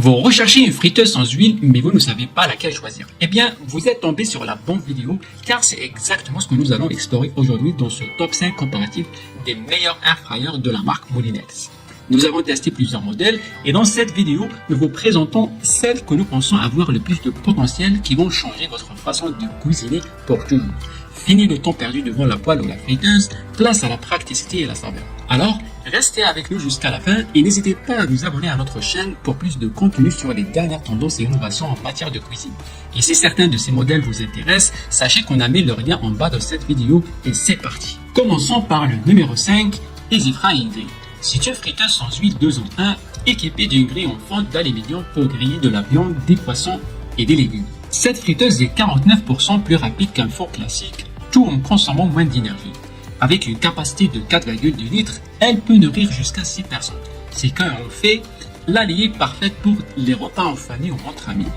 Vous recherchez une friteuse sans huile, mais vous ne savez pas laquelle choisir. Eh bien, vous êtes tombé sur la bonne vidéo, car c'est exactement ce que nous allons explorer aujourd'hui dans ce top 5 comparatif des meilleurs air fryers de la marque Molinex. Nous avons testé plusieurs modèles et dans cette vidéo, nous vous présentons celles que nous pensons avoir le plus de potentiel qui vont changer votre façon de cuisiner pour toujours. Fini le temps perdu devant la poêle ou la friteuse, place à la praticité et la saveur. Alors, restez avec nous jusqu'à la fin et n'hésitez pas à vous abonner à notre chaîne pour plus de contenu sur les dernières tendances et innovations en matière de cuisine. Et si certains de ces modèles vous intéressent, sachez qu'on a mis le lien en bas de cette vidéo et c'est parti. Commençons par le numéro 5, EasyFry Grill. C'est une friteuse sans huile 2 en 1, équipée d'une grille en fonte d'aluminium pour griller de la viande, des poissons et des légumes. Cette friteuse est 49% plus rapide qu'un four classique, tout en consommant moins d'énergie. Avec une capacité de 4,2 litres, elle peut nourrir jusqu'à 6 personnes. C'est quand on fait l'allié parfaite pour les repas en famille ou entre amis.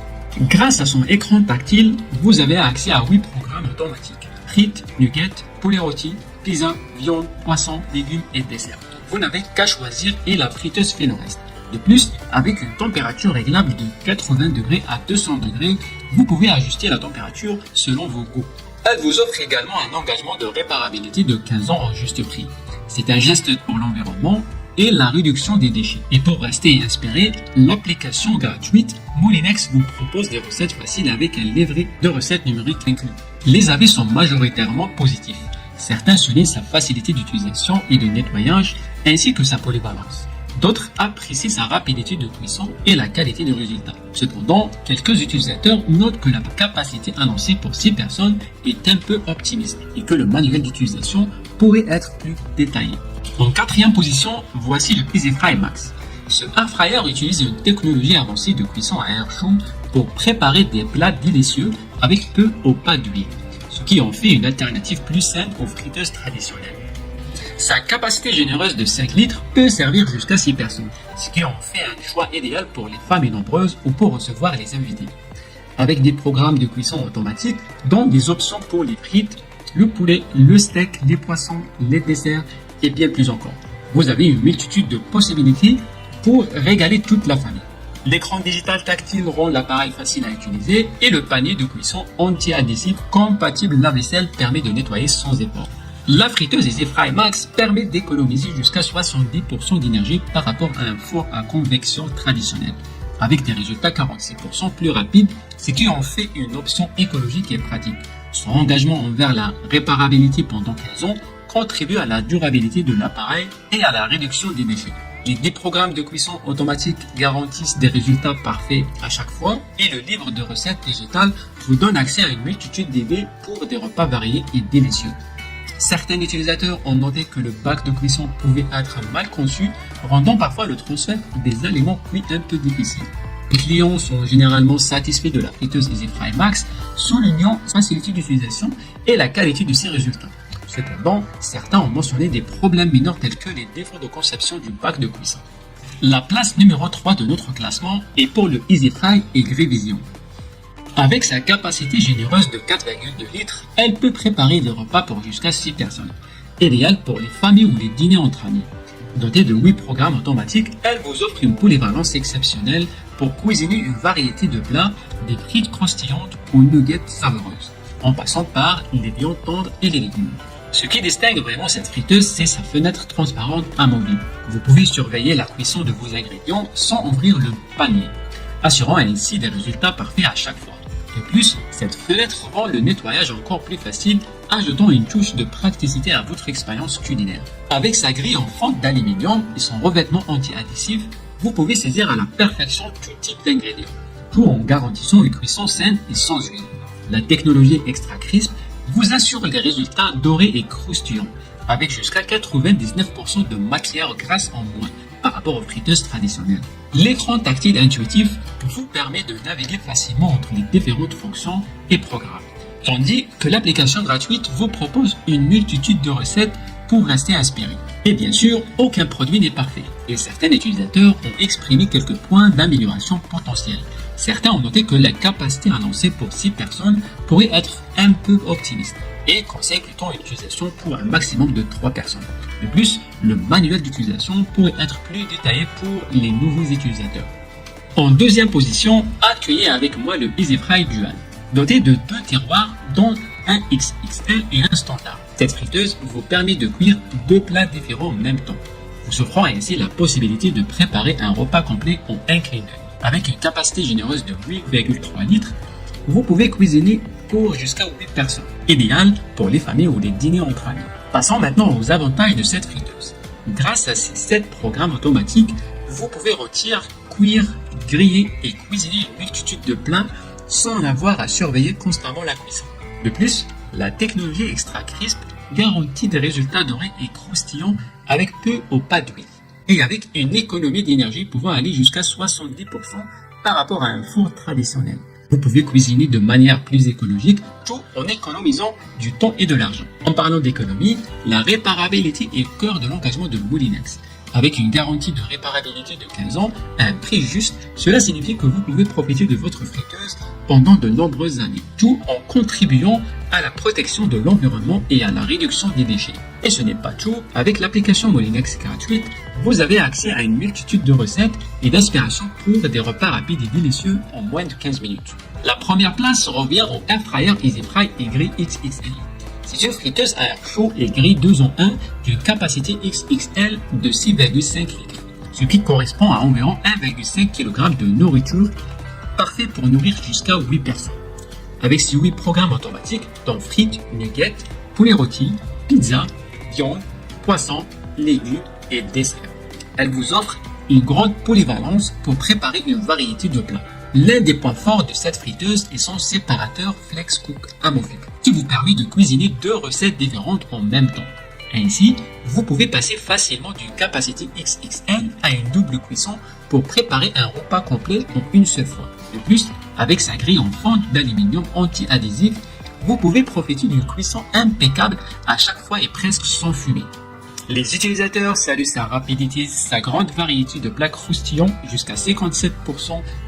Grâce à son écran tactile, vous avez accès à 8 programmes automatiques. Frites, nuggets, poulet rôti, pizza, viande, poisson, légumes et desserts. Vous n'avez qu'à choisir et la friteuse fait le reste. De plus, avec une température réglable de 80 degrés à 200 degrés, vous pouvez ajuster la température selon vos goûts. Elle vous offre également un engagement de réparabilité de 15 ans en juste prix. C'est un geste pour l'environnement et la réduction des déchets. Et pour rester inspiré, l'application gratuite Molinex vous propose des recettes faciles avec un livret de recettes numériques inclus. Les avis sont majoritairement positifs. Certains soulignent sa facilité d'utilisation et de nettoyage ainsi que sa polyvalence. D'autres apprécient sa rapidité de cuisson et la qualité du résultat. Cependant, quelques utilisateurs notent que la capacité annoncée pour 6 personnes est un peu optimiste et que le manuel d'utilisation pourrait être plus détaillé. En quatrième position, voici le EasyFry Max. Ce air fryer utilise une technologie avancée de cuisson à air chaud pour préparer des plats délicieux avec peu ou pas d'huile, ce qui en fait une alternative plus simple aux friteuses traditionnelles. Sa capacité généreuse de 5 litres peut servir jusqu'à 6 personnes, ce qui en fait un choix idéal pour les familles nombreuses ou pour recevoir les invités. Avec des programmes de cuisson automatiques, dont des options pour les frites, le poulet, le steak, les poissons, les desserts et bien plus encore. Vous avez une multitude de possibilités pour régaler toute la famille. L'écran digital tactile rend l'appareil facile à utiliser et le panier de cuisson anti-adhésif compatible lave-vaisselle permet de nettoyer sans effort. La friteuse EasyFry Max permet d'économiser jusqu'à 70% d'énergie par rapport à un four à convection traditionnel, avec des résultats 46% plus rapides, ce qui en fait une option écologique et pratique. Son engagement envers la réparabilité pendant 15 ans contribue à la durabilité de l'appareil et à la réduction des déchets. Les 10 programmes de cuisson automatique garantissent des résultats parfaits à chaque fois et le livre de recettes végétales vous donne accès à une multitude d'idées pour des repas variés et délicieux. Certains utilisateurs ont noté que le bac de cuisson pouvait être mal conçu, rendant parfois le transfert des aliments cuits un peu difficile. Les clients sont généralement satisfaits de la friteuse EasyFry Max, soulignant sa facilité d'utilisation et la qualité de ses résultats. Cependant, certains ont mentionné des problèmes mineurs tels que les défauts de conception du bac de cuisson. La place numéro 3 de notre classement est pour le EasyFry et Grivision. Avec sa capacité généreuse de 4,2 litres, elle peut préparer des repas pour jusqu'à 6 personnes, idéal pour les familles ou les dîners entre amis. Dotée de 8 programmes automatiques, elle vous offre une polyvalence exceptionnelle pour cuisiner une variété de plats, des frites croustillantes aux nuggets savoureuses, en passant par les viandes tendres et les légumes. Ce qui distingue vraiment cette friteuse, c'est sa fenêtre transparente amovible. Vous pouvez surveiller la cuisson de vos ingrédients sans ouvrir le panier, assurant ainsi des résultats parfaits à chaque fois. De plus, cette fenêtre rend le nettoyage encore plus facile, ajoutant une touche de praticité à votre expérience culinaire. Avec sa grille en fonte d'aluminium et son revêtement anti-adhésif, vous pouvez saisir à la perfection tout type d'ingrédients, tout en garantissant une cuisson saine et sans huile. La technologie Extra Crisp vous assure des résultats dorés et croustillants, avec jusqu'à 99% de matière grasse en moins par rapport aux friteuses traditionnelles. L'écran tactile intuitif vous permet de naviguer facilement entre les différentes fonctions et programmes, tandis que l'application gratuite vous propose une multitude de recettes pour rester inspiré. Et bien sûr, aucun produit n'est parfait, et certains utilisateurs ont exprimé quelques points d'amélioration potentiels. Certains ont noté que la capacité annoncée pour 6 personnes pourrait être un peu optimiste, et conseille plutôt une utilisation pour un maximum de 3 personnes. De plus, le manuel d'utilisation pourrait être plus détaillé pour les nouveaux utilisateurs. En deuxième position, accueillez avec moi le EasyFry Dual, doté de 2 tiroirs dont un XXL et un standard. Cette friteuse vous permet de cuire 2 plats différents en même temps, vous offrant ainsi la possibilité de préparer un repas complet en un clin d'œil. Avec une capacité généreuse de 8,3 litres, vous pouvez cuisiner pour jusqu'à 8 personnes, idéal pour les familles ou les dîners entre amis. Passons maintenant aux avantages de cette friteuse. Grâce à ces 7 programmes automatiques, vous pouvez rôtir, cuire, griller et cuisiner une multitude de plats sans avoir à surveiller constamment la cuisson. De plus, la technologie Extra Crisp garantit des résultats dorés et croustillants avec peu ou pas d'huile, et avec une économie d'énergie pouvant aller jusqu'à 70% par rapport à un four traditionnel. Vous pouvez cuisiner de manière plus écologique, tout en économisant du temps et de l'argent. En parlant d'économie, la réparabilité est au cœur de l'engagement de Moulinex. Avec une garantie de réparabilité de 15 ans à un prix juste, cela signifie que vous pouvez profiter de votre friteuse pendant de nombreuses années, tout en contribuant à la protection de l'environnement et à la réduction des déchets. Et ce n'est pas tout, avec l'application Moulinex gratuite, vous avez accès à une multitude de recettes et d'inspirations pour des repas rapides et délicieux en moins de 15 minutes. La première place revient au Airfryer EasyFry Aigri XXL. C'est une friteuse à air chaud et grille 2 en 1 d'une capacité XXL de 6,5 litres, ce qui correspond à environ 1,5 kg de nourriture, parfait pour nourrir jusqu'à 8 personnes. Avec ses 8 programmes automatiques, dont frites, nuggets, poulet rôti, pizza, viande, poisson, légumes et desserts. Elle vous offre une grande polyvalence pour préparer une variété de plats. L'un des points forts de cette friteuse est son séparateur FlexCook amovible, qui vous permet de cuisiner 2 recettes différentes en même temps. Ainsi, vous pouvez passer facilement d'une capacité XXL à une double cuisson pour préparer un repas complet en une seule fois. De plus, avec sa grille en fente d'aluminium anti-adhésif, vous pouvez profiter d'une cuisson impeccable à chaque fois et presque sans fumée. Les utilisateurs saluent sa rapidité, sa grande variété de plats croustillants jusqu'à 57%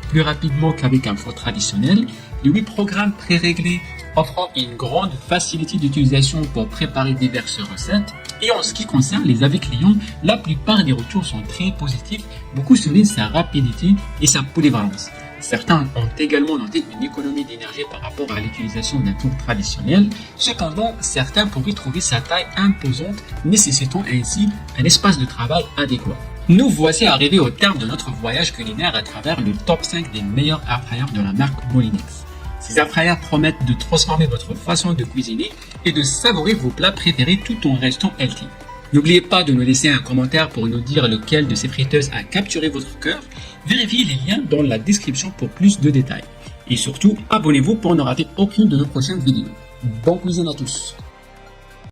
plus rapidement qu'avec un four traditionnel, les 8 programmes pré-réglés offrant une grande facilité d'utilisation pour préparer diverses recettes. Et en ce qui concerne les avis clients, la plupart des retours sont très positifs, beaucoup soulignent sa rapidité et sa polyvalence. Certains ont également noté une économie d'énergie par rapport à l'utilisation d'un four traditionnel. Cependant, certains pourraient trouver sa taille imposante, nécessitant ainsi un espace de travail adéquat. Nous voici arrivés au terme de notre voyage culinaire à travers le top 5 des meilleurs airfryers de la marque Moulinex. Ces airfryers promettent de transformer votre façon de cuisiner et de savourer vos plats préférés tout en restant healthy. N'oubliez pas de nous laisser un commentaire pour nous dire lequel de ces friteuses a capturé votre cœur. Vérifiez les liens dans la description pour plus de détails. Et surtout, abonnez-vous pour ne rater aucune de nos prochaines vidéos. Bonne cuisine à tous!